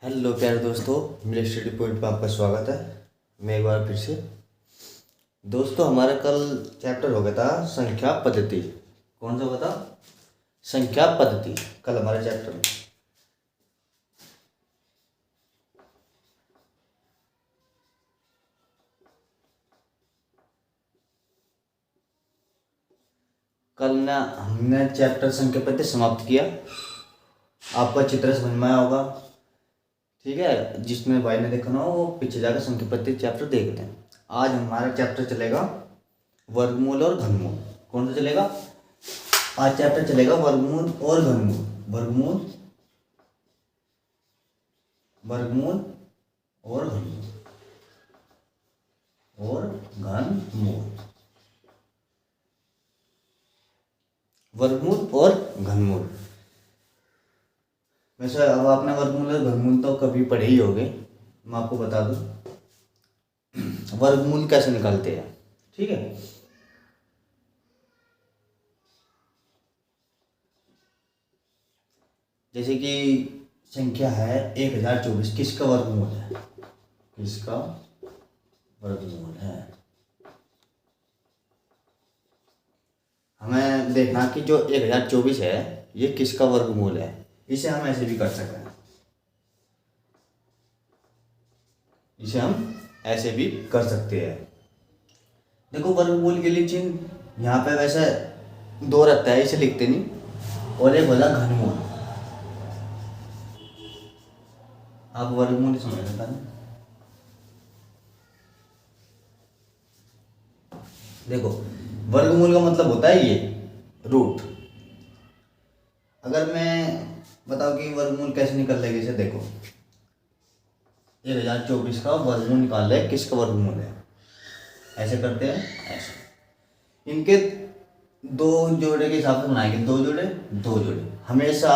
Hello प्यारे दोस्तों, मेरे स्टडी पॉइंट पर आपका स्वागत है। मैं एक बार फिर से दोस्तों, हमारा कल चैप्टर हो गया था संख्या पद्धति। कौन सा होगा था? संख्या पद्धति। कल हमारे चैप्टर में कल ना हमने चैप्टर संख्या पद्धति समाप्त किया। आपका चित्र समझ में आया होगा, ठीक है। जिसमें भाई ने देखना हो वो पीछे जाकर संख्या पद्धति चैप्टर देख लें। आज हमारा चैप्टर चलेगा वर्गमूल और घनमूल। कौन सा चलेगा? आज चैप्टर चलेगा वर्गमूल और घनमूल। वर्गमूल वर्गमूल और घनमूल वर्गमूल और घनमूल। वैसे अब आपने वर्गमूल और घनमूल तो कभी पढ़े ही होंगे। मैं आपको बता दूं वर्गमूल कैसे निकालते हैं, ठीक है। जैसे कि संख्या है 1024, किसका वर्गमूल है? किसका वर्गमूल है? हमें देखना कि जो 1024 है ये किसका वर्गमूल है। इसे हम ऐसे भी कर सकते हैं, इसे हम ऐसे भी कर सकते हैं। देखो, वर्गमूल के लिए चिन्ह यहाँ पे वैसे दो रहता है, इसे लिखते नहीं। और एक बोला घनमूल। आप वर्गमूल समझ लेता है। देखो, वर्गमूल का मतलब होता है ये रूट। अगर मैं बताओ कि वर्गमूल कैसे निकल लेगा, इसे देखो 1024 का वर्गमूल निकाल ले, किसका वर्गमूल है। ऐसे करते हैं, ऐसे इनके दो जोड़े के हिसाब से बनाएंगे। दो जोड़े हमेशा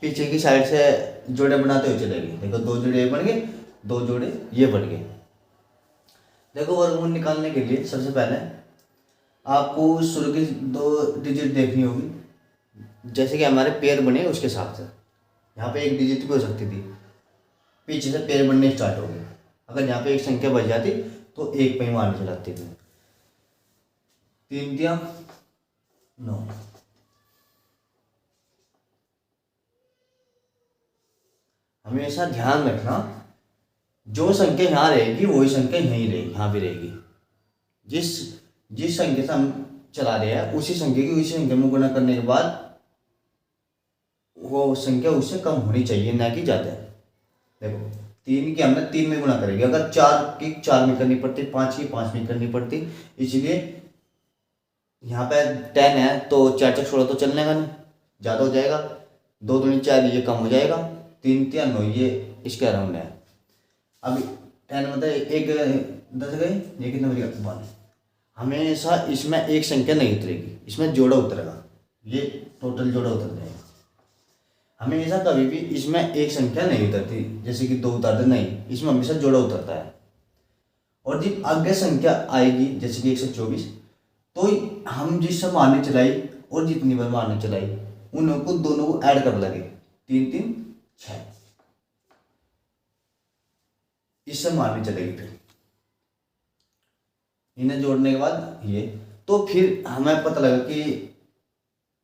पीछे की साइड से जोड़े बनाते हुए चलेंगे। देखो, दो जोड़े ये बन गए, दो जोड़े ये बन गए। देखो, वर्गमूल निकालने के लिए सबसे पहले आपको शुरू की दो डिजिट देखनी होगी। जैसे कि हमारे पैर बने उसके हिसाब से यहाँ पे एक डिजिट भी हो सकती थी, पीछे से पैर बनने स्टार्ट हो गए। अगर यहाँ पे एक संख्या बच जाती तो एक पे ही मारने चलाती थी। 3 दिया 9। हमेशा ध्यान रखना, जो संख्या यहाँ रहेगी वही संख्या यहीं रहेगी, यहाँ भी रहेगी। जिस संख्या से हम चला रहे हैं उसी संख्या में गुणा करने के बाद वो संख्या उससे कम होनी चाहिए, ना कि ज़्यादा। देखो, 3 की हमने 3 में गुणा करेंगे। अगर 4 की 4 में करनी पड़ती, 5 की 5 में करनी पड़ती। इसलिए यहाँ पे 10 है तो 4 4 16 तो चलने का नहीं, ज़्यादा हो जाएगा। 2 दूनी 4, ये कम हो जाएगा। 3 3 9, ये इसके अराउंड है। अब 10 मतलब एक 10 गए, ये कितना बनेगा 1। हमेशा इसमें एक संख्या नहीं उतरेगी, इसमें जोड़ा उतरेगा। ये टोटल जोड़ा उतर जाएगा। हमेशा कभी भी इसमें एक संख्या नहीं उतरती, जैसे कि 2 उतर दे, नहीं, इसमें हमेशा जोड़ा उतरता है। और जब आगे संख्या आएगी जैसे कि 124, तो हम जिससे मारने चलाई और जितनी बार मारने चलाई उनको दोनों को ऐड कर लगे। 3 3 6, इससे मारने चलेगी। फिर इन्हें जोड़ने के बाद ये, तो फिर हमें पता लगा कि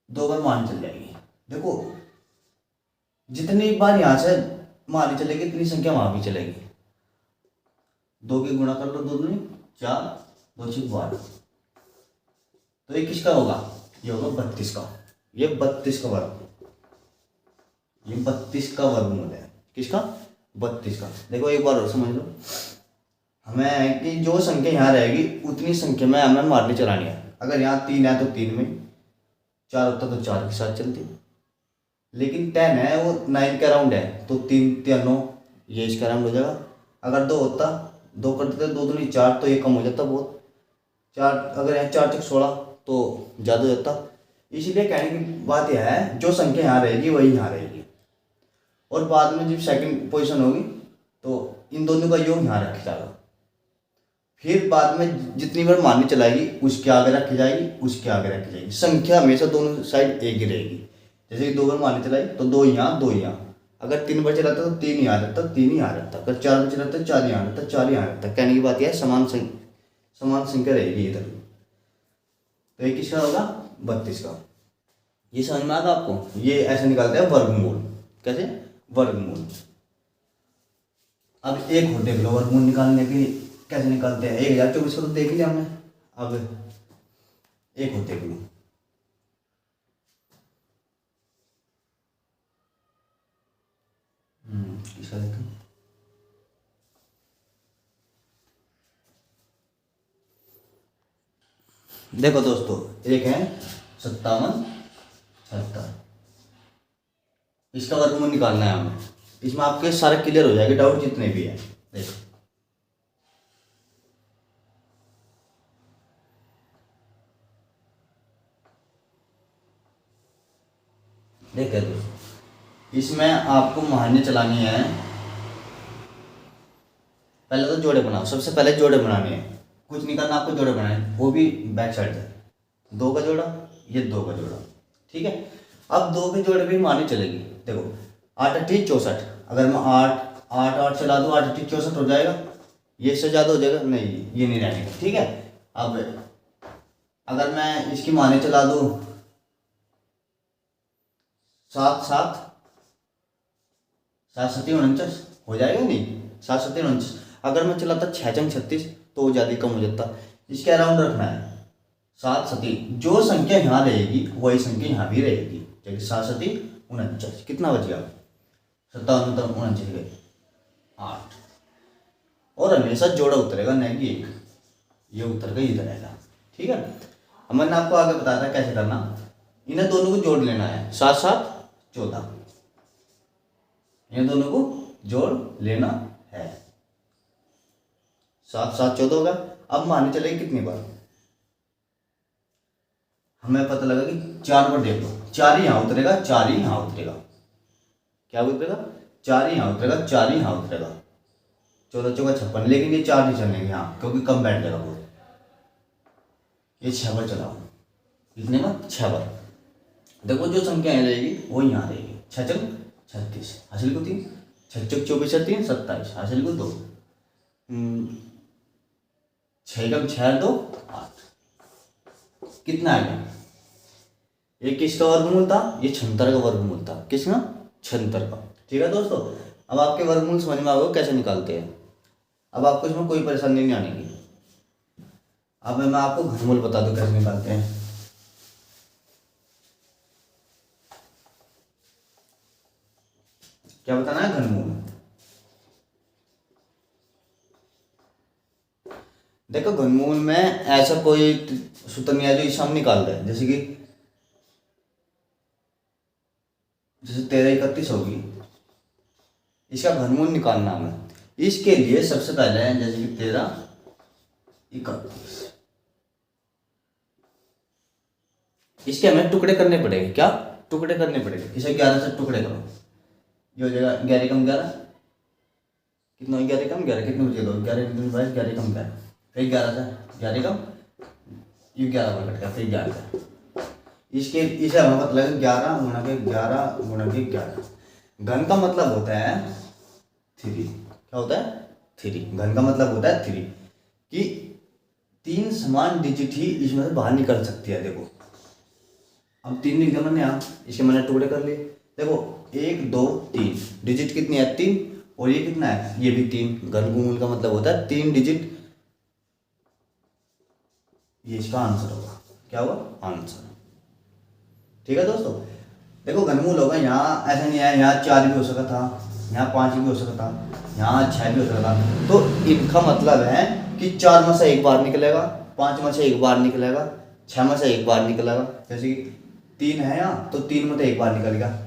2 बार मारने चल जाएगी। देखो, जितनी बार यहाँ से मारनी चलेगी इतनी संख्या वहां भी चलेगी। 2 के गुणा कर लो, 2 दूनी 4, 2 6 12। तो ये किसका होगा? ये होगा 32 का। ये 32 का वर्ग, ये 32 का वर्गमूल है। किसका? 32 का। देखो, एक बार और समझ लो, हमें कि जो संख्या यहाँ रहेगी उतनी संख्या में हमें मारनी चलानी है। अगर यहाँ 3 है तो 3 में, 4 होता तो 4 के साथ चलती। लेकिन 10 है वो 9 के अराउंड है, तो 3 3 9, ये इसका अराउंड हो जाएगा। अगर 2 होता, 2 कर देते, 2 दूनी 4, तो ये कम हो जाता बहुत। 4, अगर यहाँ 4 6 16 तो ज़्यादा हो जाता। इसीलिए कहने की बात यह है, जो संख्या यहाँ रहेगी वही यहाँ रहेगी। और बाद में जब सेकंड पोजीशन होगी तो इन दोनों का योग यहाँ रखा जाएगा। फिर बाद में जितनी बार मारनी चलाएगी उसके आगे रखी जाएगी, उसके आगे रखी जाएगी। संख्या हमेशा दोनों साइड एक ही रहेगी। जैसे कि 2 बार मारनी चलाई तो 2 यहाँ 2 यहाँ। अगर 3 बचे रहता तो 3 यहाँ रहता, 3 ही यहाँ रहता। अगर 4 बचे रहता 4 यहाँ रहता, 4 यहाँ रहता। कहने की बात यह है समान संख्या रहेगी इधर। तो ये किसका होगा? 32 का। ये समझ में आएगा आपको? ये ऐसे निकालते हैं वर्गमूल। कैसे? वर्गमूल। अब एक और देख लो वर्गमूल निकालने की कैसे निकालते हैं। 1024 को तो देख लिया हमने। अब एक और देख लो। किसका देखो? देखो दोस्तों, एक है 57 76। इसका वर्गमूल निकालना है हमें। इसमें आपके सारे क्लियर हो जाएंगे डाउट जितने भी है। देखो देखिए दोस्तों, इसमें आपको महान्य चलानी है। पहले तो जोड़े बनाओ। सबसे पहले जोड़े बनाने हैं। कुछ नहीं करना आपको, जोड़े बनाने, वो भी बैक साइड से। 2 का जोड़ा, ये 2 का जोड़ा। ठीक है। अब 2 के जोड़े भी मानी चलेगी। देखो 8 8 64। अगर मैं 8 चला दूँ 8 8 64 हो जाएगा। ये इससे ज़्यादा हो जाएगा? नहीं, ये नहीं रहेगा। ठीक है। अब अगर मैं इसकी माने चला दूँ 7 7 7 7 49 हो जाएगा? नहीं, 7 7 49। अगर मैं चलाता 6 6 36 तो वो ज़्यादा कम हो जाता। इसके अराउंड रखना है 7 7। जो संख्या यहाँ रहेगी वही संख्या यहाँ भी रहेगी। जैसे 7 7 49। कितना बच गया? 57 49 गए 8। और हमेशा जोड़ा उतरेगा, नहीं कि एक। ये उतर गई, इधर आएगा। ठीक है। अब मैंने आपको आगे बताया था कैसे करना। इन्हें दोनों को जोड़ लेना है। 7 7 14। इन दोनों को जोड़ लेना है। 7 7 14 होगा। अब मानने चलेगी कितनी बार? हमें पता लगा कि 4 बार। देख लो, 4 ही यहाँ उतरेगा, 4 ही यहाँ उतरेगा। क्या उतरेगा? 4 ही यहाँ उतरेगा, 4 ही यहाँ उतरेगा। 14 14 56। लेकिन ये 4 नहीं चलेंगे यहाँ, क्योंकि कम बैठ जाएगा वो। ये 6 बार चलाओ। कितने बार? 6 बार। देखो जो संख्या यहाँ रहेगी वो यहाँ रहेगी। 6 6 36 हासिल को 3, 6 6 24 3 27 हासिल को 2, 6 कम 6 2 8। कितना आएगा? ये किसका वर्गमूल था? ये 76 का वर्गमूल था। किसका? 76 का। ठीक है दोस्तों। अब आपके वर्गमूल समझ में आओगे कैसे निकालते हैं। अब आपको इसमें कोई परेशानी नहीं आने की। अब मैं आपको घनमूल बता दूं कैसे निकालते हैं। क्या बताना है? घनमूल। देखो घनमूल में ऐसा कोई सूत्र नहीं है जो इसे हम निकाल दें। जैसे 13 31 होगी, इसका घनमूल निकालना हमें। इसके लिए सबसे पहले जैसे कि 13 31, इसके हमें टुकड़े करने पड़ेंगे। क्या टुकड़े करने पड़ेंगे? इसे 11 से टुकड़े करो। ये हो जाएगा 11 कम 11। कितना? 11 कम 11। कितने बचे? 2 11 22 11 कम 11। फिर 11 से 11 कम, ये 11 बार कट गया, फिर 11। इसके इसे हमें पता लगा 11 गुणा के 11 गुणा के 11। घन का मतलब होता है 3। क्या होता है? 3। घन का मतलब होता है 3, कि 3 समान डिजिट ही इसमें से बाहर निकल सकती है। देखो अब 3 लिख दिया मैंने यहाँ, इसके मैंने टुकड़े कर लिए। देखो 1 2 3 डिजिट कितनी है? 3। और ये कितना है? ये भी 3। घनमूल का मतलब होता है 3 डिजिट। ये इसका आंसर होगा। क्या होगा? आंसर। ठीक है दोस्तों। देखो घनमूल होगा यहाँ, ऐसा नहीं है यहाँ 4 भी हो सकता था, यहाँ 5 भी हो सकता था, यहाँ 6 भी हो सकता था। तो इनका मतलब है कि 4 में से 1 बार निकलेगा, 5 में से 1 बार निकलेगा, 6 में से 1 बार निकलेगा। जैसे कि 3 है यहाँ, तो 3 में से 1 बार निकलेगा।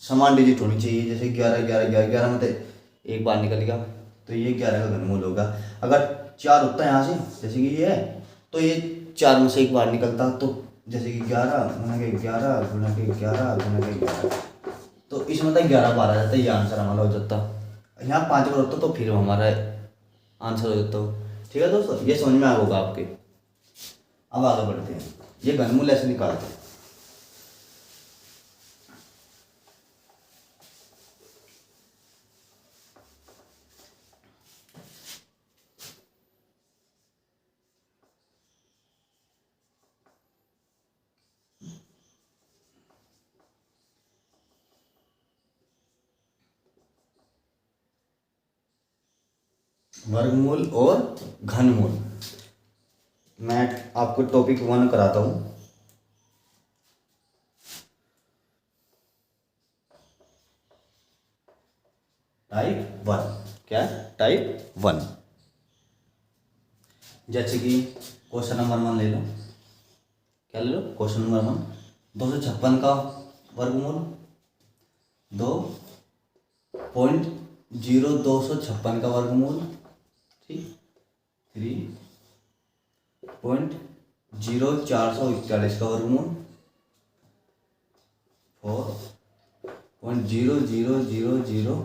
समान डिजिट होनी चाहिए। जैसे 11 11 11 11 में से 1 बार निकलेगा, तो ये 11 का घनमूल होगा। अगर 4 होता है यहाँ से, जैसे कि ये है, तो ये 4 में से 1 बार निकलता। तो जैसे कि 11 गुना के 11 गुना के 11 गुना के 11, तो इसमें मतलब 11 बार आ जाता है। ये आंसर हमारा हो जाता। यहाँ 5 बार होता तो फिर हमारा आंसर हो जाता। ठीक है दोस्तों, ये समझ में आ होगा आपके। अब आगे बढ़ते हैं। ये घनमूल ऐसे निकालते हैं। वर्गमूल और घनमूल। मैं आपको टॉपिक 1 कराता हूँ। टाइप 1 क्या है? टाइप 1। जैसे कि क्वेश्चन नंबर 1 ले लो। क्या ले लो? क्वेश्चन नंबर 1, 256 का वर्गमूल 2.0256 का वर्गमूल, ठीक, 3.0441 का वर्गमूल, 4.0000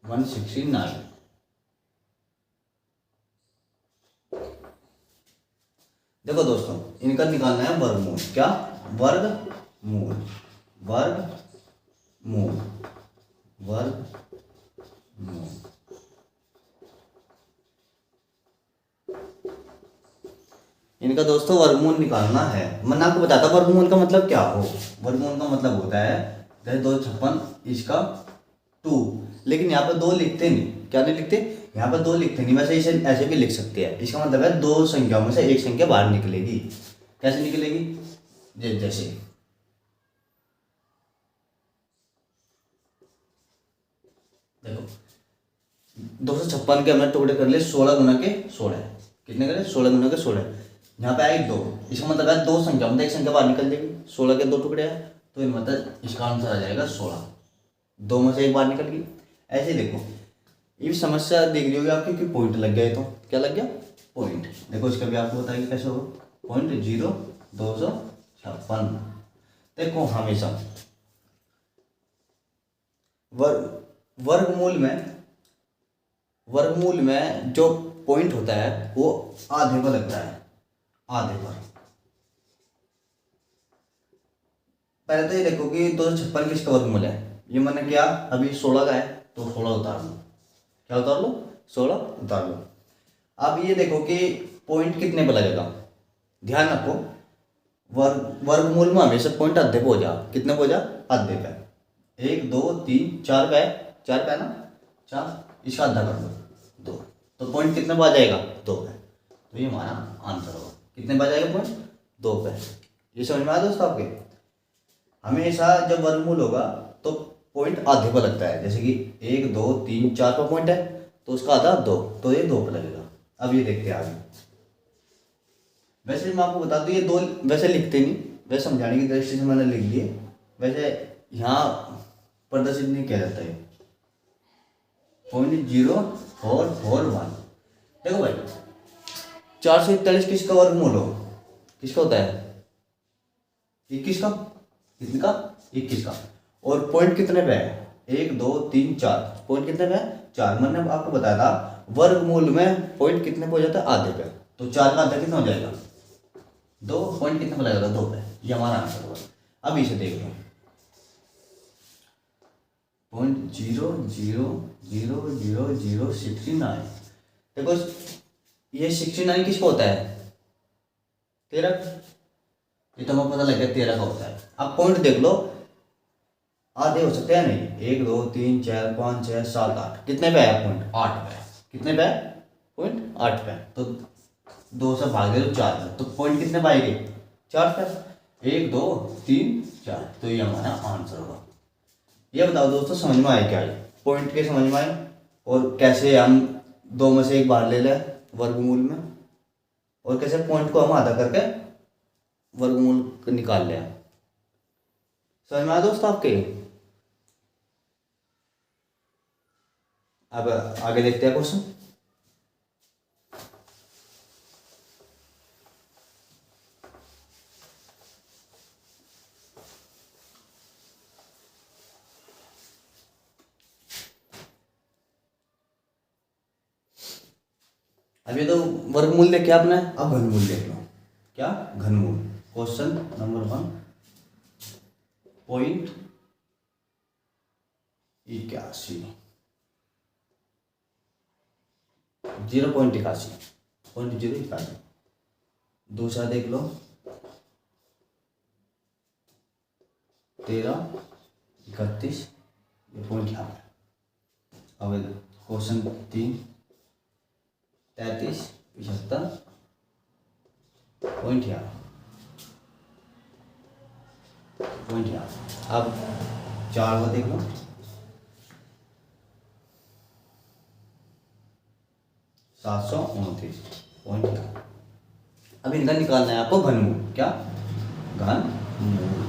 169। देखो दोस्तों, इनका निकालना है वर्गमूल। क्या? वर्गमूल, वर्गमूल, वर्गमूल। इनका दोस्तों वर्गमूल निकालना है। मैंने आपको बताता वर्गमूल का मतलब क्या हो। वर्गमूल का मतलब होता है जैसे 256 इसका 2, लेकिन यहाँ पर 2 लिखते नहीं। क्या नहीं लिखते? यहाँ पर 2 लिखते नहीं। वैसे इसे ऐसे भी लिख सकते हैं। इसका मतलब है 2 संख्याओं में से एक संख्या बाहर निकलेगी। कैसे निकलेगी? जैसे देखो, 256 के हमने टुकड़े कर लिए 16 गुना के 16। कितने करे? 16 गुना के 16। यहाँ पे आई 2, इसका मतलब है 2 संख्या मतलब एक संख्या बाहर निकल जाएगी। 16 के 2 टुकड़े हैं तो मतलब इसका आंसर आ जाएगा 16। 2 में से एक बाहर निकल गई। ऐसे देखो, ये समस्या देख रही होगी आपकी कि पॉइंट लग गया है। तो क्या लग गया? पॉइंट। देखो इसका भी आपको बताइए कैसे होगा। 0.0256। देखो हमेशा वर्गमूल में जो पॉइंट होता है वो आधे पर लगता है। आधे पर। पहले तो ये देखो कि 256 किसका वर्गमूल है। ये मैंने किया अभी 16 का है तो 16 उतार लो। क्या उतार लो? 16 उतार लो। अब ये देखो कि पॉइंट कितने पर लगेगा। ध्यान रखो, वर्गमूल में हमेशा पॉइंट आधे पे हो जा। कितने पे हो जा? आधे पे। 1 2 3 4 पे है। 4 पे है ना? 4, इसका आधा कर दो 2, तो पॉइंट कितने पे आ जाएगा? 2 पे। तो ये हमारा आंसर होगा। कितने पे आ जाएगा पॉइंट? 2 पे। ये समझ में आया दोस्तों आपके? हमेशा जब वर्गमूल होगा तो पॉइंट आधे पर लगता है। जैसे कि 1 2 3 4 पर पॉइंट है तो उसका आधा 2, तो ये 2 पे लगेगा। अब ये देखते हैं आगे। वैसे मैं आपको बता दूं ये 2 वैसे लिखते नहीं, वैसे समझाने की दृष्टि से मैंने लिख लिए। वैसे यहाँ प्रदर्शित नहीं किया जाता है। 0.0441। देखो भाई, 441 किसका वर्गमूल हो? किसका होता है? 21 का। कितने का? 21 का। और पॉइंट कितने पे है? 1 2 3 4। पॉइंट कितने पे है? 4। मैंने आपको बताया था वर्गमूल में पॉइंट कितने पे हो जाता है? आधे पे। तो 4 का आधा कितना हो जाएगा? 2। पॉइंट कितने पे लगेगा? 2 पे। ये हमारा आंसर होगा। अब इसे देख लो। 0.000069। देखो ये 69 किसका होता है? 13। ये तो हमें पता लग गया 13 का होता है। अब पॉइंट देख लो, आधे हो सकते हैं नहीं। 1 2 3 4 5 6 7 8। कितने पे है पॉइंट? 8 पे। कितने पे है पॉइंट? 8 पे। तो 2 से भाग दे तो 4 पे। तो पॉइंट कितने पे आएंगे? 4 पे। 1 2 3 4। तो ये हमारा आंसर होगा। ये बताओ दोस्तों, समझ में आए क्या? पॉइंट के समझ में आए और कैसे हम 2 में से एक बाहर ले लें वर्गमूल में, और कैसे पॉइंट को हम आधा करके वर्गमूल निकाल लें। समझ में आया दोस्तों आपके? अब आगे देखते हैं क्वेश्चन। अब ये तो वर्गमूल देख आपने, अब घनमूल देख लो। क्या? घनमूल। Question number 1, 0.81। 0.81। दूसरा देख लो 13 31 ये पॉइंट यहाँ है। अब क्वेश्चन 3, 33, 75 पॉइंट यहाँ, पॉइंट यहाँ। अब 4 को देख लो, 729 पॉइंट यहाँ। अब इनका निकालना है आपको घनमूल। क्या? घनमूल।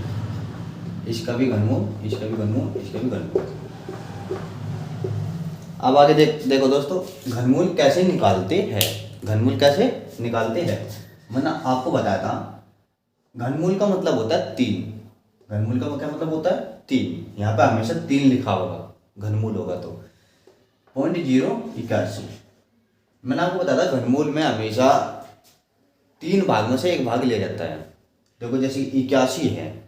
इसका भी घनमूल, इसका भी घनमूल, इसका भी घनमूल। अब आगे देखो दोस्तों, घनमूल कैसे निकालते हैं, घनमूल कैसे निकालते हैं। मैंने आपको बताया था घनमूल का मतलब होता है 3। घनमूल का क्या मतलब होता है? 3। यहाँ पे हमेशा 3 लिखा होगा घनमूल होगा तो। 0.081। मैंने आपको बताया था घनमूल में हमेशा 3 भाग में से एक भाग लिया जाता है। देखो जैसे 81 है,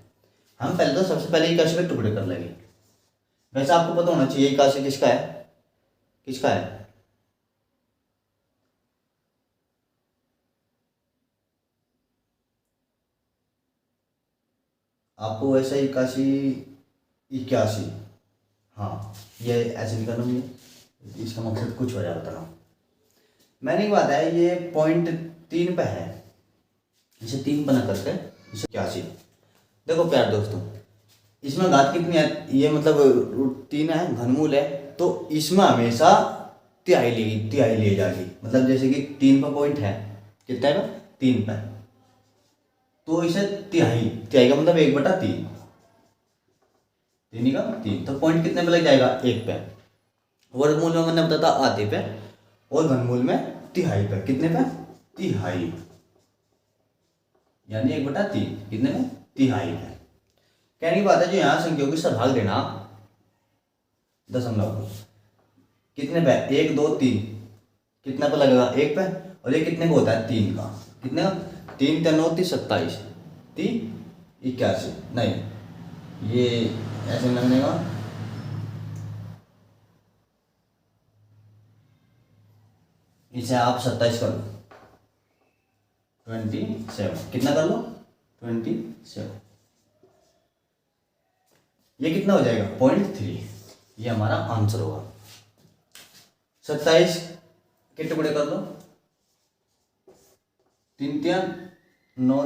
हम पहले तो सबसे पहले 81 के टुकड़े कर लेंगे। वैसे आपको पता होना चाहिए 81 किसका है, किसका है। आपको वैसे 81, हाँ ये ऐसे निकालो, ये इसका मकसद कुछ हो जाता है। मैंने क्या बताया, ये 0.3 पे है, इसे 3 बना करके इसे 81। देखो प्यार दोस्तों, इसमें घात कितनी है, ये मतलब 3 है, घनमूल है, तो इसमें हमेशा तिहाई ली जाएगी। मतलब जैसे कि 3 पर पॉइंट है, कितना है 3 पर, तो इसे तिहाई का मतलब 1/3, 3 का 3, तो पॉइंट कितने पे लग जाएगा, 1 पे। वर्गमूल में मैंने बताया था आधे पे, और घनमूल में तिहाई पे। कितने पे? तिहाई, यानी 1/3, कितने में? तिहाई पे। कहने की बात है, जो यहाँ संख्याओं की सरभाग देना दशमलव कितने पे, 1 2 3, कितने पे लगेगा, 1 पे। और ये कितने का होता है, 3 का। कितने का? 3 3 9 27, 3 81, नहीं ये ऐसे लगने का, इसे आप 27 कर लो, 27, कितना कर लो, 27। ये कितना हो जाएगा, 0.3। ये हमारा आंसर होगा। 27 के टुकड़े कर लो, 3 3 9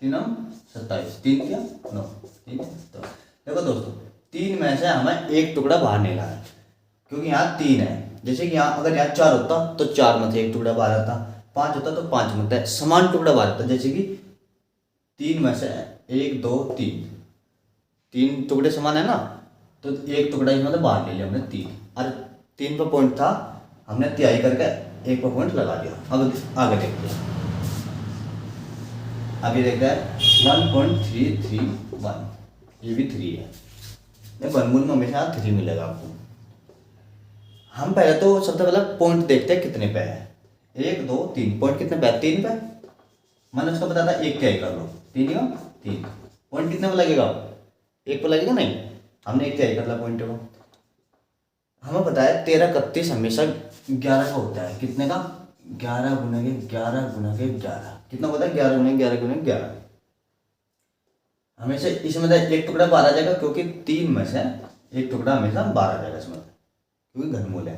3 27, 3 3 9 3। देखो दोस्तों, 3 में से हमें एक टुकड़ा बाहर निकालना है, क्योंकि यहाँ 3 है। जैसे कि यहाँ अगर यहाँ 4 होता तो 4 में से एक टुकड़ा बाहर आता, 5 होता तो 5 में से समान टुकड़ा बाहर आता। जैसे कि 3 में से 1 2 3 टुकड़े समान है ना, तो एक टुकड़ा इसमें से बाहर ले लिया हमने 3, और 3 पर पॉइंट था, हमने तिहाई करके 1 पर पॉइंट लगा दिया। अब आगे देखते हैं, अभी देखते हैं 1.331, ये भी 3 है। घनमूल में हमेशा 3 मिलेगा आपको। हम पहले तो सबसे पहले पॉइंट देखते हैं कितने पे है, 1 2 3, पॉइंट कितने पे, 3 पे। मैंने उसका बताया था 1 तिहाई कर लो, 3 का 3, पॉइंट कितने पे लगेगा, 1 पे लगेगा, नहीं हमने 1 तिहाई कर लिया पॉइंट को। हमें बताया 13 31 हमेशा 11 का होता है। कितने का, 11 गुना के 11 गुना के 11, कितना होता है, 11 गुना 11 गुना 11। हमेशा इसमें एक टुकड़ा बाहर आ जाएगा, क्योंकि 3 में से एक टुकड़ा हमेशा बाहर आ जाएगा इसमें, क्योंकि घनमूल है।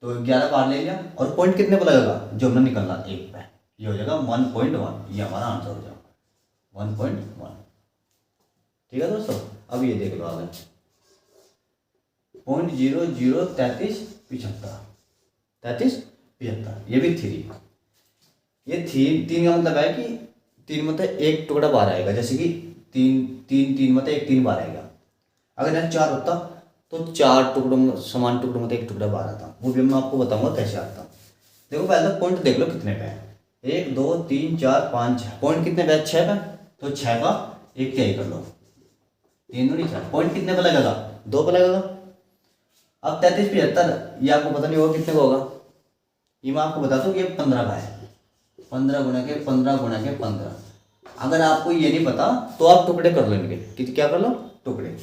तो 11 बाहर ले लिया, और पॉइंट कितने पर लगेगा, जो हमने निकलना 1 पे, ये हो जाएगा 1.1। ये हमारा आंसर हो जाएगा 1.1। ठीक है दोस्तों, अब ये देख लो आगे, 0.0033 75, 33 75, ये भी 3। ये 3 का मतलब है कि 3 मतलब एक टुकड़ा बाहर आएगा। जैसे कि 3 मतलब एक 3 बाहर आएगा। अगर यहाँ 4 होता तो 4 टुकड़ों में, समान टुकड़ों में एक टुकड़ा बाहर आता, वो भी मैं आपको बताऊंगा कैसे आता। देखो पहले तो पॉइंट देख लो कितने पे है, 1 2 3 4 5 6, पॉइंट कितने पे, 6 पे, तो 6 का 1 तिहाई कर लो, 3 दूनी 4, पॉइंट कितने पे लगेगा, 2 पे लगेगा। अब 33 75, ये आपको पता नहीं होगा कितने का होगा, ये मैं आपको बता दूँ कि ये 15 का है, 15 गुना के 15 गुना के 15। अगर आपको ये नहीं पता तो आप टुकड़े कर लेंगे, क्या कर लो, टुकड़े।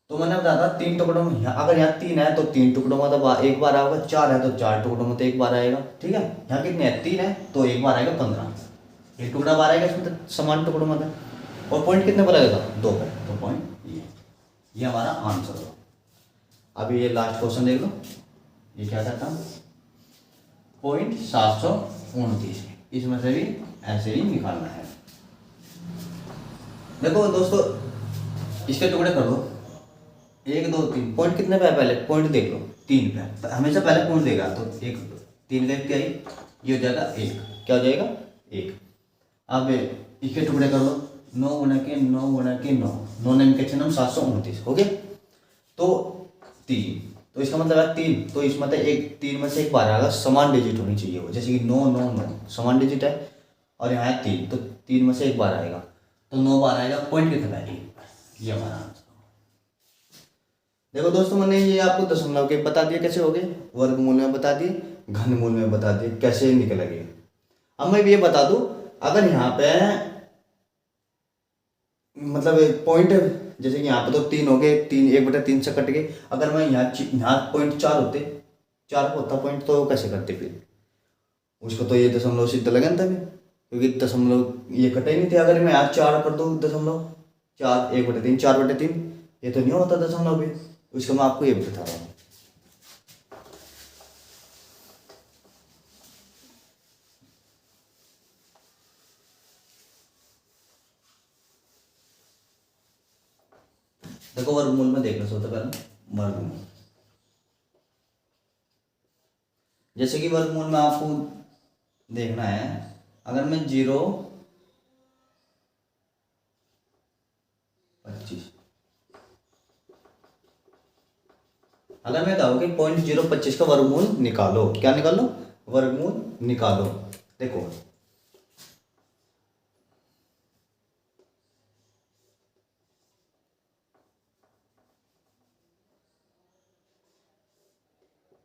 तो मैंने बताया था 3 टुकड़ों में, अगर यहाँ 3 है तो 3 टुकड़ों में तो एक बार आएगा, 4 है तो 4 टुकड़ों में तो एक बार आएगा। ठीक है, यहाँ कितने हैं, 3 है तो एक बार आएगा 15, एक टुकड़ा बाहर आएगा इसमें तो समान टुकड़ों में। और पॉइंट कितने पर लगेगा, 2 पे, तो पॉइंट ये। ये हमारा आंसर होगा। अभी ये लास्ट क्वेश्चन देख लो, ये क्या कहता है, 0.729, इसमें से भी ऐसे ही निकालना है। देखो दोस्तों, इसके टुकड़े कर दो, 1 2 3, पॉइंट कितने पे है पहले पॉइंट देख लो, 3 पे, हमेशा पहले पॉइंट देगा, तो 1 3 का क्या ये हो जाएगा 1, क्या हो जाएगा 1। अब इसके टुकड़े कर लो, 9 गुना के 9 गुना के 9, 9 9 के 6 729 हो गया, तो 3, तो इसका मतलब है 3, तो इसमें मतलब एक 3 में से एक बार आएगा, समान डिजिट होनी चाहिए वो, जैसे कि 9 9 9 समान डिजिट है और यहाँ है 3, तो 3 में से एक बार आएगा, तो 9 बार आएगा, पॉइंट कितना है, ये हमारा आंसर। देखो दोस्तों, मैंने ये आपको दशमलव के बता दिए कैसे हो गए, वर्गमूल में बता दिए, घनमूल में बता दिए कैसे निकलेंगे। अब मैं ये बता दूं, अगर यहाँ पे मतलब पॉइंट, जैसे कि यहाँ पे तो 3 हो गए, 3 1/3 से कट गए, अगर मैं यहाँ पॉइंट 4 होते, 4 को होता पॉइंट, तो कैसे करते फिर, उसको तो ये दशमलव सिद्ध लगन था, क्योंकि दशमलव ये कटे ही नहीं थे। अगर मैं यहाँ 4 कर दूँ दशमलव 4 1/3 4/3, ये तो नहीं होता दशमलव भी, उसको मैं आपको ये बता रहा हूँ। देखो वर्गमूल में देखना सबसे पहले, वर्गमूल, जैसे कि वर्गमूल में आपको देखना है, अगर मैं 0 25, अगर मैं कहूँ कि 0.025 का वर्गमूल निकालो, क्या निकालो, वर्गमूल निकालो, देखो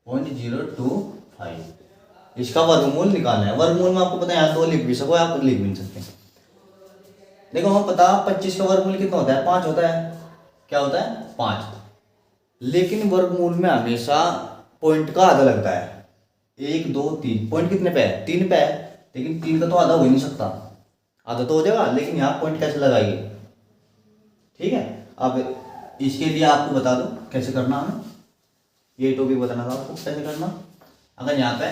.025 इसका वर्गमूल निकालना है। वर्गमूल में आपको पता है यहाँ 2 लिख भी सको, आप लिख भी नहीं सकते। देखो हमें पता 25 का वर्गमूल कितना होता है, 5 होता है, क्या होता है 5, लेकिन वर्गमूल में हमेशा पॉइंट का आधा लगता है, 1 2 3, पॉइंट कितने पे है, 3 पे है, लेकिन 3 का तो आधा हो ही नहीं सकता, आधा तो हो जाएगा, लेकिन यहाँ पॉइंट कैसे लगाएंगे, ठीक है। अब इसके लिए आपको बता दो कैसे करना, हमें ये टॉपिक बताना था आपको कैसे करना। अगर यहाँ पे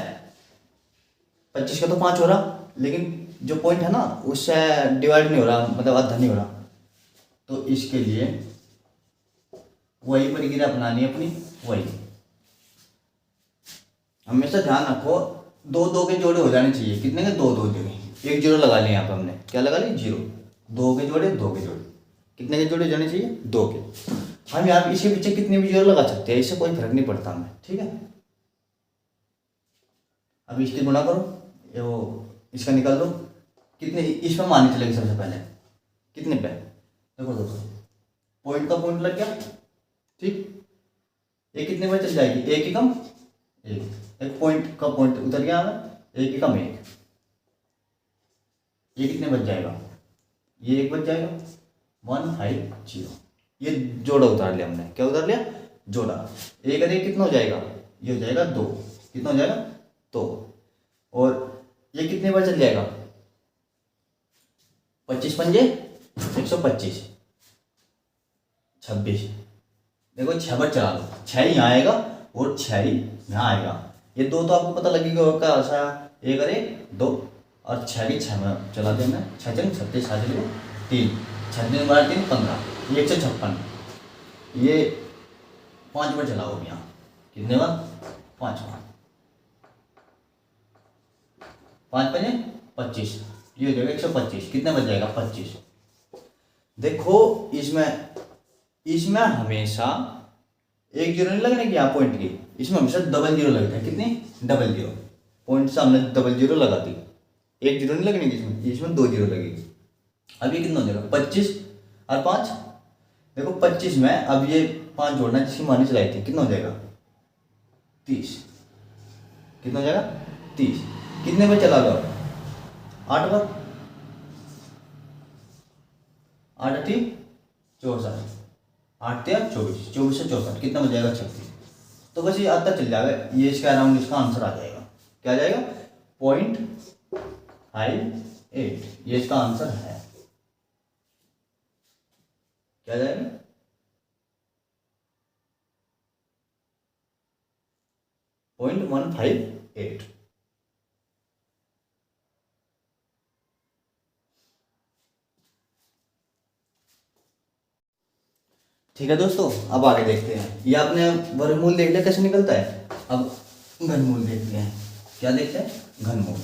25 का तो 5 हो रहा, लेकिन जो पॉइंट है ना उससे डिवाइड नहीं हो रहा, मतलब आधा नहीं हो रहा, तो इसके लिए वही प्रक्रिया अपनानी है अपनी, वही हमेशा ध्यान रखो, 2 2 के जोड़े हो जाने चाहिए, कितने के 2 2 जोड़े, एक जीरो लगा लिया यहाँ पे हमने, क्या लगा लिया 0, 2 के जोड़े 2 के जोड़े, कितने के जोड़े हो जाने चाहिए 2 के। हम यहाँ इसके पीछे कितने भी जीरो लगा सकते हैं, इससे कोई फर्क नहीं पड़ता हमें, ठीक है। अब इसकी गुणा करो, ये वो इसका निकाल दो, कितने इसमें माननी चलेगी सबसे पहले, कितने पे, देखो दोस्तों पॉइंट का पॉइंट लग गया, ठीक, ये कितने पे चल जाएगी, एक ही कम एक पॉइंट का पॉइंट उतर गया हमें, एक ही कम एक, ये कितने बच जाएगा, ये 1 बच जाएगा, 150, ये जोड़ा उतार लिया हमने, क्या उतार लिया, जोड़ा, एक और एक कितना हो जाएगा, ये हो जाएगा 2, कितना हो जाएगा 2, और ये कितने बार चल जाएगा, 25 पंजे 125, 26, देखो 6 बार चला लो, 6 यहाँ आएगा और 6 यहाँ आएगा, ये 2 तो आपको पता लगेगा क्या ऐसा, 1 और 1 2, और 6 भी 6 में चला देना, 6 चल 36 आ जाएगा 3, 36 बार 3 15, 156, ये 5 बार चलाओ अब यहाँ, कितने बार 5 बार, 5 पंजे 25, ये हो जाएगा 125, कितने बच जाएगा 25। देखो इसमें हमेशा एक जीरो नहीं लगने की यहाँ पॉइंट की, इसमें हमेशा डबल जीरो लगता है, कितनी डबल जीरो, पॉइंट से हमने डबल जीरो लगा दी, एक जीरो नहीं लगने की, इसमें 2 जीरो लगेगी। अब ये कितना हो जाएगा 25 और 5, देखो 25 में अब ये 5 जोड़ना जिसकी मानी चलाई थी, कितना हो जाएगा 30, कितना हो जाएगा 30, कितने बार चला लो 8 बार, 8 8 64, 8 3 24, 24 से 64 कितना बच जाएगा 36, तो बस ये आता चल जाएगा, ये इसका अराउंड इसका आंसर आ जाएगा, क्या आ जाएगा 0.58, ये इसका आंसर है, क्या आ जाएगा 0.158। ठीक है दोस्तों, अब आगे देखते हैं। ये आपने वर्गमूल देख लिया कैसे निकलता है। अब घनमूल देखते हैं। क्या देखते हैं? घनमूल।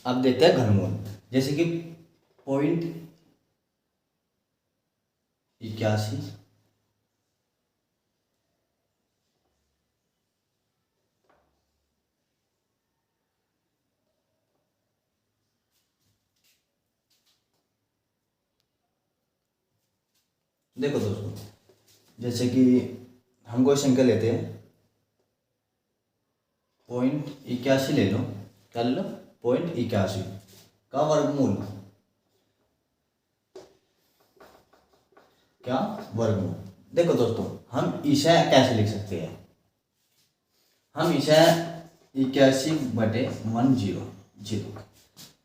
अब देखते हैं घनमूल। जैसे कि 0.81, देखो दोस्तों, जैसे कि हम कोई संख्या लेते हैं 0.81 ले लो। क्या ले लो? 0.81 का वर्गमूल। क्या? वर्गमूल। देखो दोस्तों, हम इसे कैसे लिख सकते हैं? हम इसे 81/100।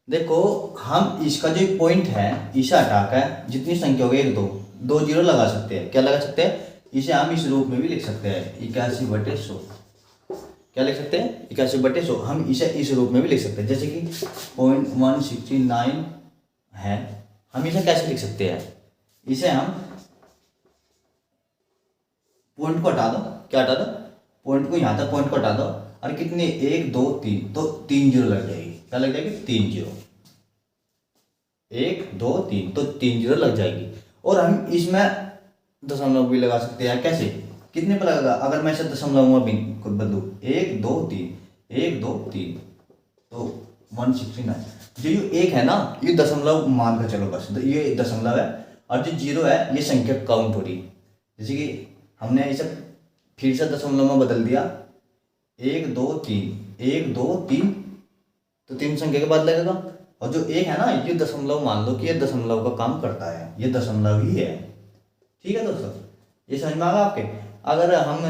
देखो, हम इसका जो पॉइंट है इसे हटाकर जितनी संख्या होगी 1 2 2 जीरो लगा सकते हैं। क्या लगा सकते हैं? इसे हम इस रूप में भी लिख सकते हैं 81/100। क्या लिख सकते हैं? 81/100। हम इसे इस रूप में भी लिख सकते हैं, जैसे कि 0.169 है। हम इसे कैसे लिख सकते हैं? इसे हम पॉइंट को हटा दो। क्या हटा दो? पॉइंट को, यहाँ तक पॉइंट को हटा दो और कितने 1 2 3, तो 3 जीरो लग जाएगी। क्या लग जाएगी? 3 जीरो। 1 2 3, तो 3 जीरो लग जाएगी। और हम इसमें दशमलव भी लगा सकते हैं। कैसे? कितने पर लगेगा? अगर मैं इसे दशमलव में बदलूँ 1 2 3 1 2 3, तो 169। जो ये 1 है ना, ये दशमलव मान कर चलो बस, ये दशमलव है। और जो जीरो है ये संख्या काउंट हो रही। जैसे कि हमने इसे फिर से दशमलव में बदल दिया 1 2 3 1 2 3, तो 3 संख्या के बाद लगेगा। और जो 1 है ना, ये दशमलव मान लो कि ये दशमलव का काम करता है, ये दशमलव ही है। ठीक है दोस्तों, ये समझ में आ गया आपके। अगर हम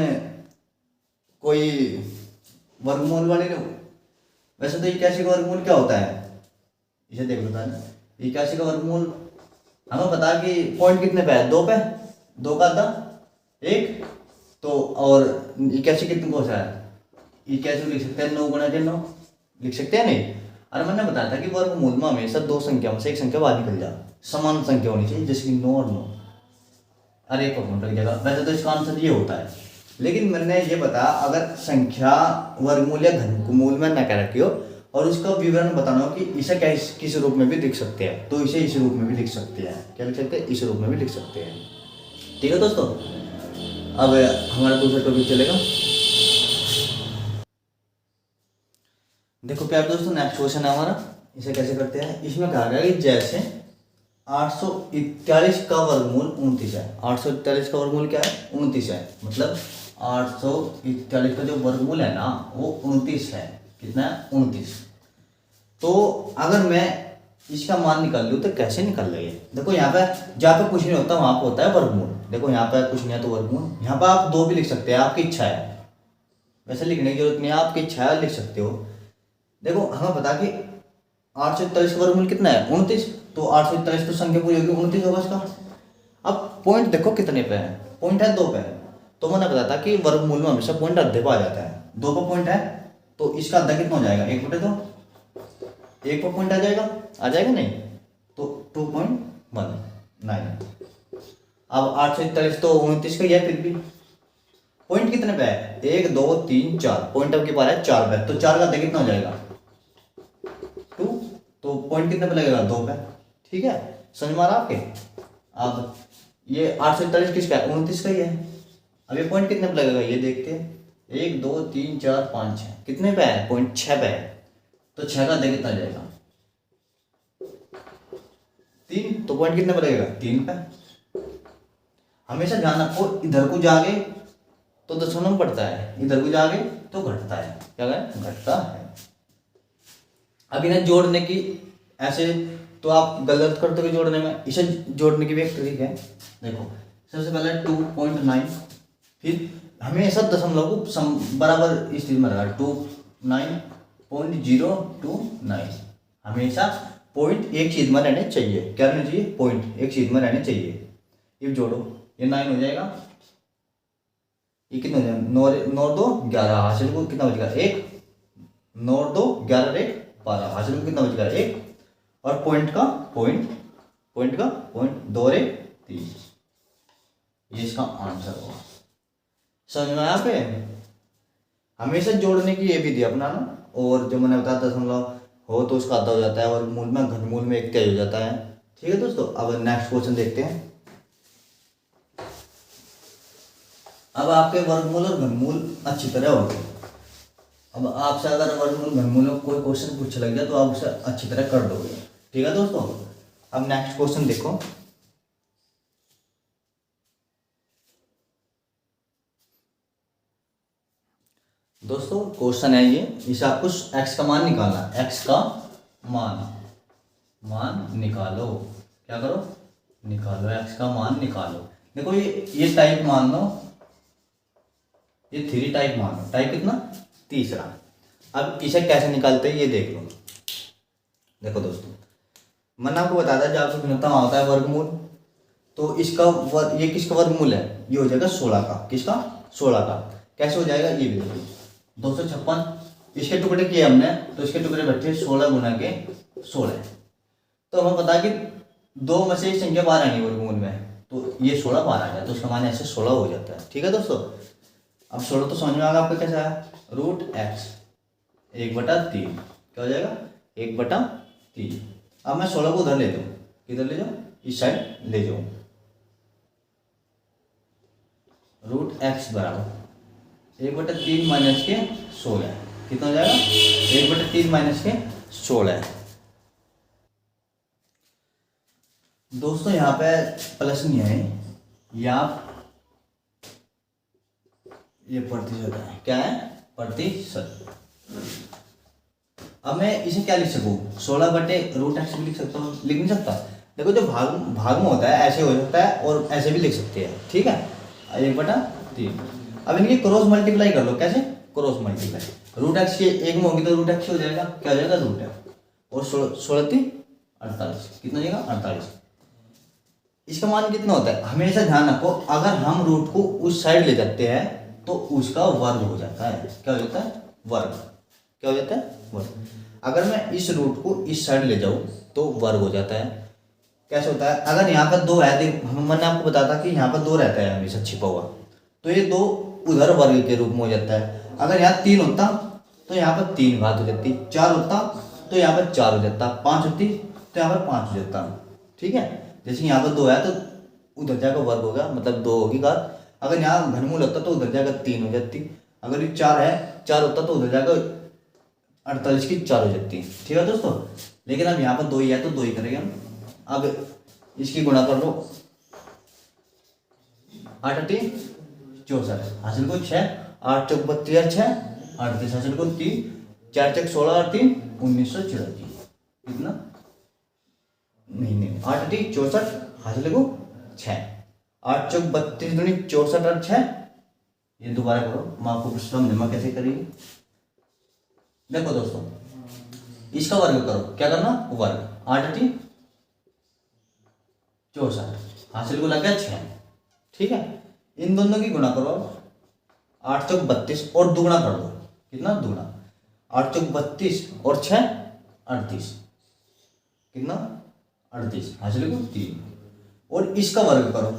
कोई वर्गमूल वाले, वैसे तो 81 का वर्गमूल क्या होता है, इसे देख लो ना। 81 का वर्गमूल हमें पता है कि पॉइंट कितने पे है? 2 पे। 2 का आधा 1, तो और 81 कितने को है? 81 लिख सकते हैं 9 गुणा 9, लिख सकते हैं नहीं। अरे मैंने बताया था कि वर्गमूल में हमेशा 2 संख्या में से एक संख्या बाहर निकल जाए, समान संख्या होनी चाहिए, जैसे कि 9 और 9। अरे एक लग जाएगा। वैसे तो इसका आंसर ये होता है, लेकिन मैंने ये बताया अगर संख्या वर्गमूल या घनमूल में न कह रखी हो और उसका विवरण बताना हो कि इसे किस रूप में भी लिख सकते हैं, तो इसे इस रूप में भी लिख सकते हैं। क्या लिख सकते हैं? इस रूप में भी लिख सकते हैं। ठीक है दोस्तों, अब हमारा दूसरा टॉपिक चलेगा। देखो प्यारे दोस्तों, नेक्स्ट क्वेश्चन है हमारा। इसे कैसे करते हैं? इसमें कहा गया कि जैसे 841 का वर्गमूल 29 है। 841 का वर्गमूल क्या है? 29 है। मतलब 841 का जो वर्गमूल है ना, वो 29 है। कितना है? 29। तो अगर मैं इसका मान निकाल लूँ तो कैसे निकाल लेंगे? देखो यहाँ पे जहाँ पे कुछ नहीं होता वहाँ पे होता है वर्गमूल। देखो यहाँ पे कुछ नहीं है तो वर्गमूल। यहाँ पे आप 2 भी लिख सकते हैं, आपकी इच्छा है। वैसे लिखने की जरूरत नहीं है, आपकी इच्छा है लिख सकते हो। देखो हमें पता कि 841 का वर्गमूल कितना है? 29। तो 841 तो संख्या पूरी होगी, 29 होगा इसका। अब पॉइंट देखो कितने पे है? पॉइंट है 2 पे। तो मैंने बताया था कि वर्गमूल में हमेशा पॉइंट आधे पे आ जाता है। 2 पे पॉइंट है तो इसका आधा कितना हो जाएगा? 1/2। 1 पे पॉइंट आ जाएगा, आ जाएगा नहीं, तो 2.19। अब 841 तो 29 का ही है, फिर भी पॉइंट कितने पे है? 1 2 3 4, पॉइंट अब की बार है 4 पे, तो 4 का आधा कितना हो जाएगा? 2। तो पॉइंट कितने पे लगेगा? 2 पे। ठीक है, समझ में आ रहा आपके? अब ये 841 किसका है? 29 का ही है। अब ये पॉइंट कितने पे लगेगा ये देखते हैं। 1 2 3 4 5 6, कितने पे है? पॉइंट 6 पे है। तो 6 का आधा कितना जाएगा? 3। तो पॉइंट कितने पे लगेगा? 3 पे। हमेशा ध्यान रखो, इधर को जागे तो दशमलव बढ़ता है, इधर को जागे तो घटता है। क्या है? घटता है। अब इन्हें जोड़ने की ऐसे तो आप गलत करते हो जोड़ने में, इसे जोड़ने की भी एक ट्रिक है। देखो सबसे पहले 2.9, फिर हमेशा दशमलव को बराबर स्थिति में रखा 29.029, हमेशा पॉइंट एक चीज में रहने चाहिए। क्या रहना चाहिए? पॉइंट एक चीज में रहने चाहिए। ये जोड़ो, ये 9 हो जाएगा, ये कितना हो जाएगा? 9 9 2 11, हासिल को कितना बचेगा? 1। 9 2 11 1 12, हासिल को कितना बचेगा? 1। और पॉइंट का पॉइंट 2 और 1 3, ये इसका आंसर होगा। समझ में आया पे? हमेशा जोड़ने की ये विधि अपनाना। और जो मैंने बताया दशमलव हो तो उसका आधा हो जाता है, और मूल में घनमूल में एक तेज हो जाता है। ठीक है दोस्तों, अब नेक्स्ट क्वेश्चन देखते हैं। अब आपके वर्गमूल और घनमूल अच्छी तरह हो गए। अब आपसे अगर वर्गमूल घनमूल में कोई क्वेश्चन पूछ लग गया तो आप उसे अच्छी तरह कर दोगे। ठीक है दोस्तों, अब नेक्स्ट क्वेश्चन देखो। दोस्तों क्वेश्चन है ये, इसे आपको x का मान निकालना। x का मान निकालो। क्या करो? निकालो, x का मान निकालो। देखो ये टाइप मान लो, ये 3 टाइप मान लो। टाइप कितना? तीसरा। अब इसे कैसे निकालते हैं ये देख लो। देखो दोस्तों, मैंने आपको बताया था जब आपसे भिन्नता होता है वर्गमूल, तो इसका ये किसका वर्गमूल है? ये हो जाएगा 16 का। किसका? 16 का। कैसे हो जाएगा ये भी देखो। 256 इसके टुकड़े किए हमने, तो इसके टुकड़े बैठे 16 गुना के 16। तो हमें पता है कि 2 में से संख्या बाहर आनी वर्गमूल में, तो ये 16 बाहर आ जाए तो उसका मान ऐसे 16 हो जाता है। ठीक है दोस्तों, अब 16 तो समझ में आ गया आपको कैसा है? √x 1/3 क्या हो जाएगा? 1/3। अब मैं 16 को उधर ले जाऊँ, किधर ले जाऊँ? इस साइड ले जाऊँ। √x बराबर 1/3 माइनस के 16 कितना हो जाएगा? 1/3 माइनस के 16। दोस्तों यहाँ पे प्लस नहीं है, यहाँ ये प्रतिशत है। क्या है? प्रतिशत। अब मैं इसे क्या लिख सकूँ? 16/√x भी लिख सकता हूँ, लिख नहीं सकता? देखो जो भाग में होता है ऐसे हो सकता है और ऐसे भी लिख सकते हैं। ठीक है, 1/3। अब इनकी क्रॉस मल्टीप्लाई कर लो। कैसे? Cross multiply. √x के एक में होगी तो √x हो जाएगा। क्या हो जाएगा? √x। और 16 3 48 कितना हो जाएगा? 48। इसका मान कितना होता है? हमेशा ध्यान रखो, अगर हम रूट को उस साइड ले जाते हैं तो उसका वर्ग हो जाता है। क्या हो जाता है? वर्ग। क्या हो जाता है? वर्ग। अगर मैं इस रूट को इस साइड ले जाऊं तो वर्ग हो जाता है। कैसे होता है? अगर यहाँ पर 2 है, मैंने आपको बताया था कि यहाँ पर 2 रहता है हमेशा छिपा हुआ, तो ये 2 उधर वर्ग के रूप में हो जाता है। अगर यहाँ 3 होता तो यहाँ पर 3 घात हो जाती, 4 होता तो यहाँ पर 4 हो जाता, 5 होती तो यहाँ पर 5 हो जाता। ठीक है, जैसे यहाँ पर 2 है तो उधर जाकर वर्ग होगा, मतलब 2 होगी घात। अगर यहाँ घनमूल होता तो उधर जाकर 3 हो जाती। अगर ये 4 है, 4 होता तो उधर जाकर 48 की 4 हो जाती। ठीक है दोस्तों, लेकिन अब यहाँ पर 2 ही है तो 2 ही करेंगे हम। अब इसकी गुणा कर लो, 8 8 64 हासिल को 6, 8 चौक 32 6 38 हासिल को 3, 4 चौक 16 और 3 1984। कितना? नहीं 8 8 64 हासिल को 6, 8 चौक 32 दूनी 64 और 6। ये दोबारा करो, मैं आपको पूछता हूँ जमा कैसे करेंगे। देखो दोस्तों, इसका वर्ग करो। क्या करना? वर्ग। 8 8 64 हासिल को लग गया 6। ठीक है, इन दोनों की गुणा करो। 8 चौक 32 और दुगुना कर दो। कितना? दुगुना। 8 चौक 32 और 6 38 कितना? 38 हासिल को 3। और इसका वर्ग करो।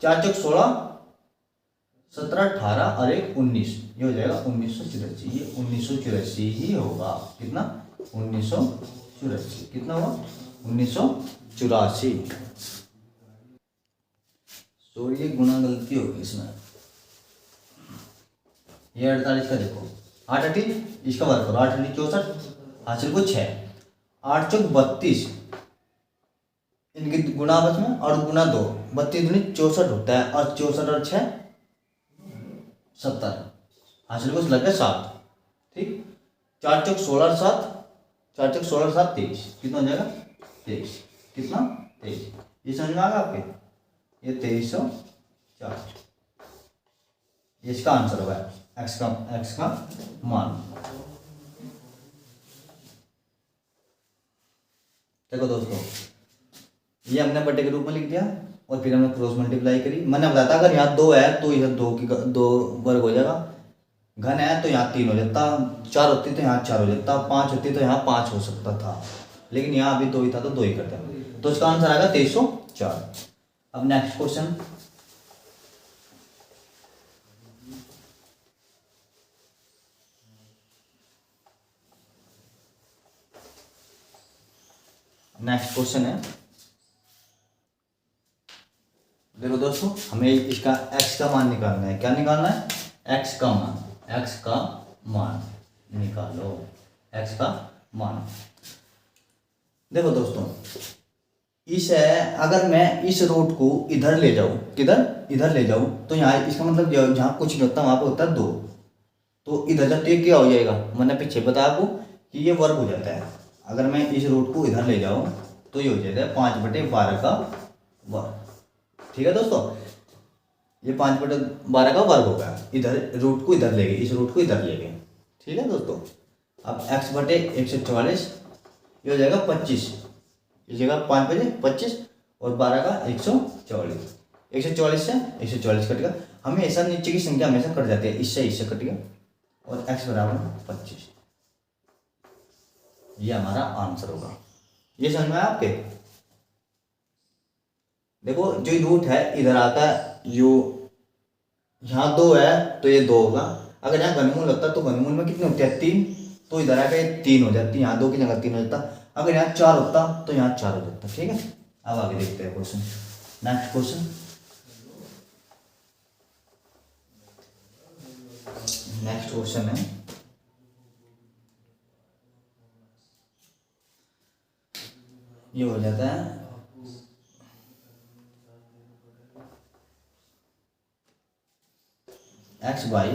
4 चौक 16 17 18 और 1 19, ये हो जाएगा 1984। ये 1984 ही होगा। कितना? 1984। कितना हुआ? 1984। सॉरी, ये गुणा गलती होगी इसमें। ये 48 का देखो, 8 8 इसका वर्ग करो। 8 8 64 हासिल को 6, 8 चौक 32 इनकी गुणा आपस में और गुणा 2, 32 दूनी 64 होता है और 64 और 6 70 हासिल को लग गया 7। ठीक, 4 चौक 16 और 7, 4 चौक 16 और 7 23 कितना हो जाएगा? 23। कितना? 23। ये समझ में आ गया आपके? ये 2304। इसका आंसर होगा एक्स का मान। देखो दोस्तों, ये हमने बटे के रूप में लिख दिया और फिर हमने क्रॉस मल्टीप्लाई करी। मैंने बताया था अगर यहाँ 2 है तो यह 2 वर्ग हो जाएगा, घन है तो यहाँ 3 हो जाता, 4 होती तो यहाँ 4 हो जाता, 5 होती तो यहाँ 5 हो सकता था, लेकिन यहाँ अभी 2 ही था तो 2 ही करते हैं, तो इसका आंसर आएगा 2304। अब नेक्स्ट क्वेश्चन, है, देखो दोस्तों, हमें इसका x का मान निकालना है। क्या निकालना है? x का मान निकालो, x का मान। देखो दोस्तों, इस है, अगर मैं इस रूट को इधर ले जाऊं, किधर? इधर ले जाऊं, तो यहाँ इसका मतलब जहाँ कुछ नहीं होता वहां पे होता है 2, तो इधर जब ये क्या हो जाएगा, मैंने पीछे बताया आपको कि ये वर्ग हो जाता है। अगर मैं इस रूट को इधर ले जाऊं तो ये हो जाता है 5/12 का वर्ग। ठीक है दोस्तों, ये 5/12 का वर्ग होगा। इधर रूट को इधर ले गए, इस रूट को इधर ले गए। ठीक है दोस्तों, अब x/144 ये हो जाएगा 25, इस जगह 5/25 और 12 का 144, 144 से 144 कट गया। हमेशा नीचे की संख्या हमेशा कट जाती है, इससे कट गया और x बराबर 25, ये हमारा आंसर होगा। ये समझ में आया आपके? देखो, जो रूट है इधर आता है, यो यहाँ 2 है तो ये 2 होगा। अगर यहाँ घनमूल होता तो घनमूल में कितने होते हैं? 3, तो इधर आकर 3 हो जाती है, यहाँ 2 की जगह 3 हो जाता। अगर यहाँ 4 होता तो यहाँ 4 हो जाता। ठीक है, अब आगे देखते हैं क्वेश्चन। नेक्स्ट क्वेश्चन, है ये हो जाता है x बाई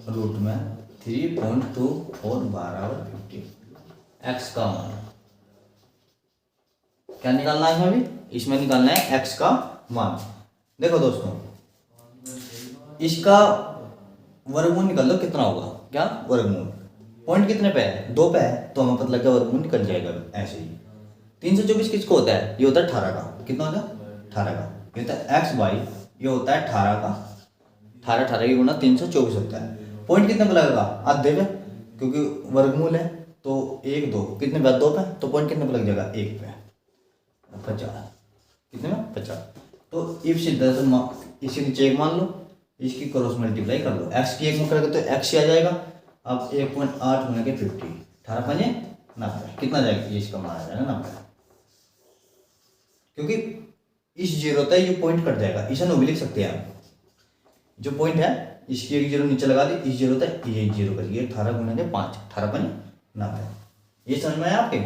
रूट में 3.24 /50, x का मान। क्या निकालना है इसमें? भी इसमें निकालना है x का मान। देखो दोस्तों, इसका वर्गमूल निकाल लो, कितना होगा? क्या वर्गमूल? पॉइंट कितने पे है? 2 पे है, तो हमें पता लग गया वर्गमूल निकल जाएगा ऐसे ही। 324 किसको होता है? ये होता है 18 का। कितना होता है? 18 का। ये होता है x बाई, ये होता है 18 का, 18 की गुणा 324 होता है। पॉइंट कितने पे लगेगा? आधे पे, क्योंकि वर्गमूल है तो 1 2 कितने पे? 2 पे, तो पॉइंट कितने पे लग जाएगा? 1 पे। 50, कितने में? 50। तो इफ सिद्धांत इसके नीचे 1 मान लो, इसकी क्रॉस मल्टीप्लाई कर लो, x की 1 में करोगे तो x ही आ जाएगा। अब 1.8 होने के 50, 18 5 90, कितना जाएगा? ये इसका मान आ जाएगा 90, क्योंकि इस जीरो तक ये पॉइंट कट जाएगा। इसे नो भी लिख सकते हैं आप, जो पॉइंट है इसकी 1 जीरो नीचे लगा दी, इस जीरो तक ये 1 जीरो करिए, 18 गुना 5, 18 5 90। ये समझ में आया आपके?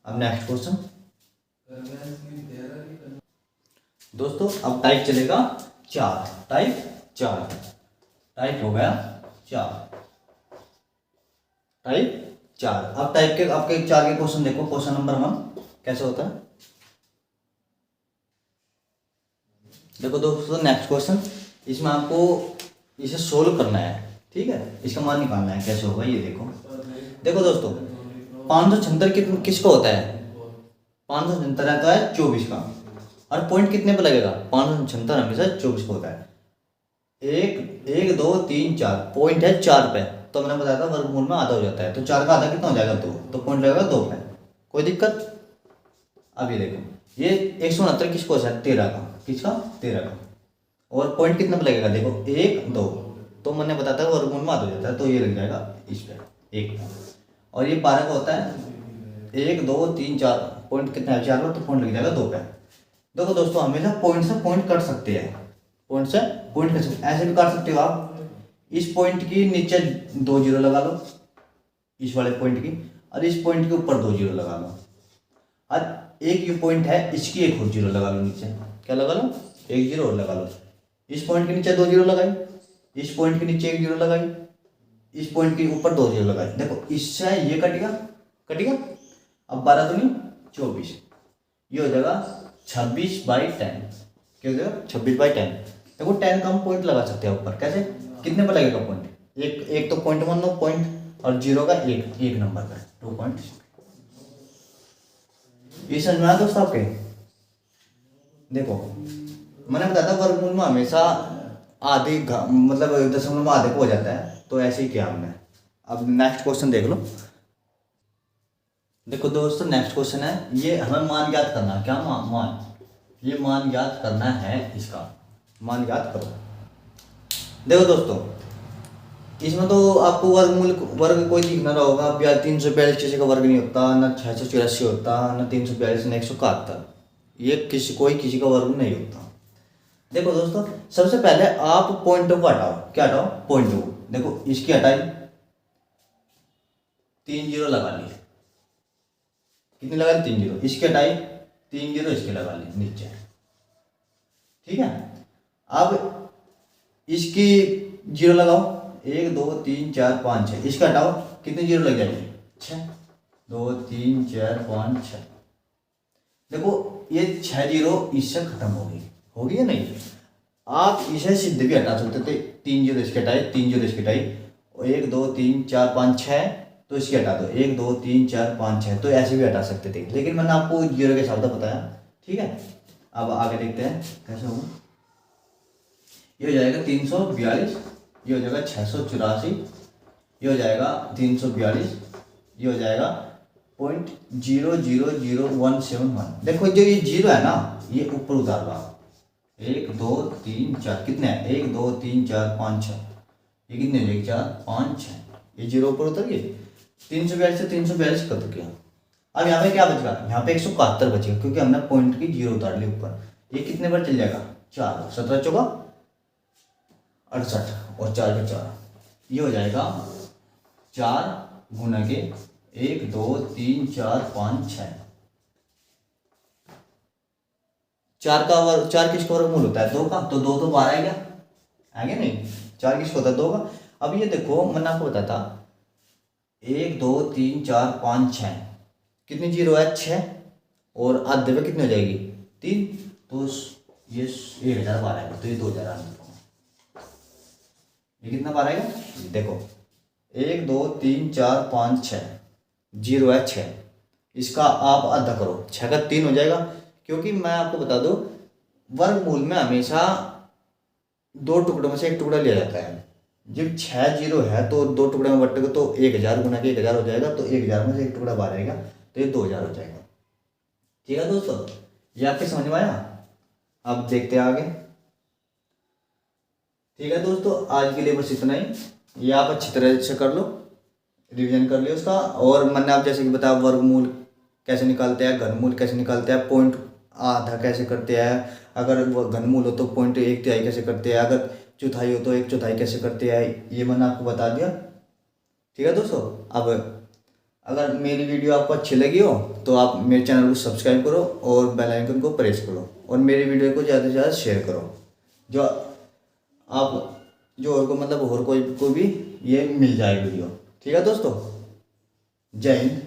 अब नेक्स्ट क्वेश्चन दोस्तों, अब टाइप चलेगा 4, टाइप 4, टाइप हो गया 4, टाइप 4। अब टाइप के आपके 4 के क्वेश्चन देखो। क्वेश्चन नंबर 1 कैसे होता है? देखो दोस्तों, नेक्स्ट क्वेश्चन, इसमें आपको इसे सोल्व करना है। ठीक है, इसका मान निकालना है। कैसे होगा ये देखो। देखो दोस्तों, 576 किसका होता है? 576 रहता है 24 का, और पॉइंट कितने पे लगेगा? 576 हमेशा 24 का होता है। 1 2 3 4, पॉइंट है 4 पे, तो मैंने बताया था वर्गमूल में आधा हो जाता है, तो 4 का आधा कितना हो जाएगा? 2, तो पॉइंट लगेगा 2 पे। कोई दिक्कत? अब ये देखो, ये 169 किसको है? 13 का। किसका? 13 का। और पॉइंट कितने पे लगेगा? देखो 1 2, तो मैंने बताया था वर्गमूल में आधा हो जाता है, तो ये लग जाएगा इस पे 1 पे। और ये 12 का होता है 1 2 3 4, पॉइंट कितना है? 4 पे, तो पॉइंट लग जाएगा 2 पे। देखो दोस्तों, हमेशा पॉइंट से पॉइंट कट सकते हैं, पॉइंट से पॉइंट कट सकते, ऐसे भी काट सकते हो आप। इस पॉइंट की नीचे 2 जीरो लगा लो, इस वाले पॉइंट की, और इस पॉइंट के ऊपर 2 जीरो लगा लो। और एक ये पॉइंट है, इसकी एक और जीरो लगा लो नीचे। क्या लगा लो? 1 जीरो और लगा लो। इस पॉइंट के नीचे 2 जीरो लगाई, इस पॉइंट के नीचे 1 जीरो लगाई, इस पॉइंट के ऊपर 2 जीरो लगाई। देखो, इससे ये कटेगा, कटेगा। अब 12 दूनी 24, ये हो जाएगा 26/10। क्या हो जाएगा? 26/10। देखो 10 का हम पॉइंट लगा सकते हैं ऊपर। कैसे? कितने पर लगेगा पॉइंट, एक एक तो पॉइंट मान लो पॉइंट, और जीरो का एक नंबर का 2 पॉइंट। ये समझ में आया दोस्तों आपके। देखो मैंने बताया था वर्गमूल में हमेशा आधे मतलब दशमलव में आधे को हो जाता है, तो ऐसे ही किया हमने। अब नेक्स्ट क्वेश्चन देख लो। देखो दोस्तों नेक्स्ट क्वेश्चन है, ये हमें मान ज्ञात करना है। क्या मान, ये मान ज्ञात करना है, इसका मान ज्ञात करो। देखो दोस्तों इसमें तो आपको वर्ग कोई दिखना रहा होगा। अब यार 342 किसी का वर्ग नहीं होता, ना 684 होता, ना 342, ना 171। ये किसी का वर्ग नहीं होता। देखो दोस्तों सबसे पहले आप पॉइंट को हटाओ। क्या हटाओ, पॉइंट को। देखो इसकी हटाई, 3 जीरो लगा लिए। कितनी लगा ली, 3 जीरो। इसकी हटाई, 3 जीरो इसके लगा लिए नीचे। ठीक है, अब इसकी जीरो लगाओ, 1 2 3 4 5 6। इसका हटाओ, कितनी जीरो लग जाएगी, 6। 2 3 4 5 6। देखो ये 6 जीरो इससे खत्म होगी या नहीं। आप इसे सीधे भी हटा सकते थे, 3 जीरो इसके हटाए, 3 जीरो इसके हटाई, 1 2 3 4 5 6, तो इसके हटा दो, 1 2 3 4 5 6, तो ऐसे भी हटा सकते थे, लेकिन मैंने आपको जीरो के हिसाब से बताया। ठीक है, अब आगे देखते हैं कैसे होगा। ये हो जाएगा 342, ये हो जाएगा 684, ये हो जाएगा 342, ये हो जाएगा 0.000171। देखो जो ये जीरो है ना, ये ऊपर उतार रहा, 1 2 3 4, कितने हैं, 1 2 3 4 5 6, ये कितने, 1 4 5 6, ये जीरो ऊपर उतर गए। 342 से 342 कट गया। अब यहाँ पे क्या बचेगा, यहाँ पे 171 बचेगा, क्योंकि हमने पॉइंट की जीरो उतार ली ऊपर। ये कितने पर चल जाएगा, 4, 17 चौका 68, और 4 के 4, ये हो जाएगा 4 गुना के 1 2 3 4 5 6। 4 किसका वर्गमूल होता है, 2 का, तो 2 तो बाहर आएगा, आगे नहीं। 4 किसका होता है, 2 का। अब ये देखो मैंने आपको बताया था 1 2 3 4 5 6, कितनी जीरो है, 6, और आधे पे कितनी हो जाएगी, 3, तो ये 1000 बाहर आएगा, तो ये 2000 आ जाएगा। ये कितना बार आएगा, देखो 1 2 3 4 5 6, जीरो है 6, इसका आप आधा करो, 6 का 3 हो जाएगा। क्योंकि मैं आपको बता दूं वर्गमूल में हमेशा 2 टुकड़ों में से एक टुकड़ा लिया जाता है। जब 6 जीरो है तो 2 टुकड़े में बटेगा, तो 1000 गुना के 1000 हो जाएगा, तो 1000 में से एक टुकड़ा बाहर आएगा, तो ये 2000 हो जाएगा। ठीक है दोस्तों, ये आपके समझ में आया। अब देखते हैं आगे। ठीक है दोस्तों, आज के लिए बस इतना ही। ये आप अच्छी तरह से कर लो, रिवीजन कर लियो उसका। और मैंने आप जैसे कि बताया वर्गमूल कैसे निकालते हैं, घनमूल कैसे निकालते हैं, पॉइंट आधा कैसे करते हैं, अगर वो घनमूल हो तो पॉइंट 1/3 कैसे करते हैं, अगर चौथाई हो तो 1/4 कैसे करते हैं, ये मैंने आपको बता दिया। ठीक है दोस्तों, अब अगर मेरी वीडियो आपको अच्छी लगी हो तो आप मेरे चैनल को सब्सक्राइब करो और बेल आइकन को प्रेस करो, और मेरी वीडियो को ज़्यादा से ज़्यादा शेयर करो, जो आप जो और को मतलब और कोई को भी ये मिल जाए वीडियो। ठीक है दोस्तों, जय हिंद।